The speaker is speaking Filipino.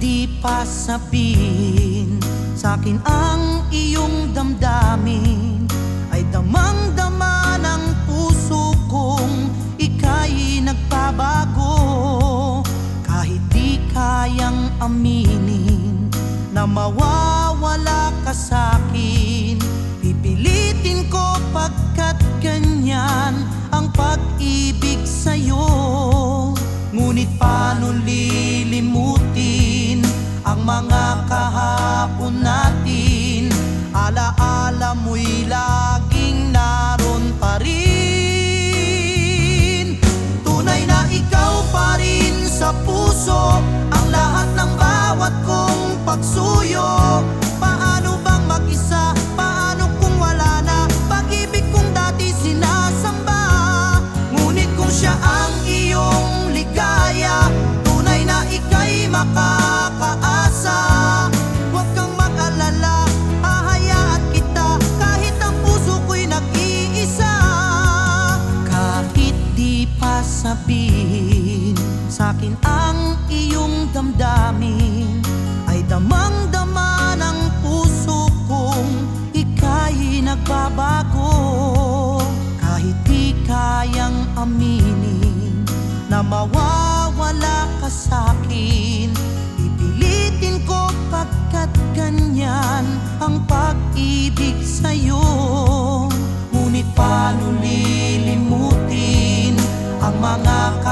di pa sabihin sa'kin ang iyong damdamin, ay damang-dama ng puso kong ika'y nagbabago. Kahit di kayang aminin na mawawala ka sa'kin, pipilitin ko pagkat ganyan ang pag-ibig sa'yo. Ngunit paano lilimutin ang mga kahapon natin? Alaala mo'y laging naroon pa rin. Tunay na ikaw pa rin sa puso, ang lahat ng bawat kong pagsuyo. Paano bang mag-isa? Paano kung wala na pag-ibig kong dati sinasamba? Ngunit kung siya ang iyong ligaya, tunay na ika'y makakaasa. Huwag kang mag-alala, hahayaan kita kahit ang puso ko'y nag-iisa. Kahit di pa sabihin sa'kin ang iyong damdamin, ay damang-dama ng puso kong ika'y nagbabago. Kahit di kayang aminin na mawawala ka sa'kin, pipilitin ko pagkat ganyan ang pag-ibig sa'yo. Ngunit paano lilimutin ang mga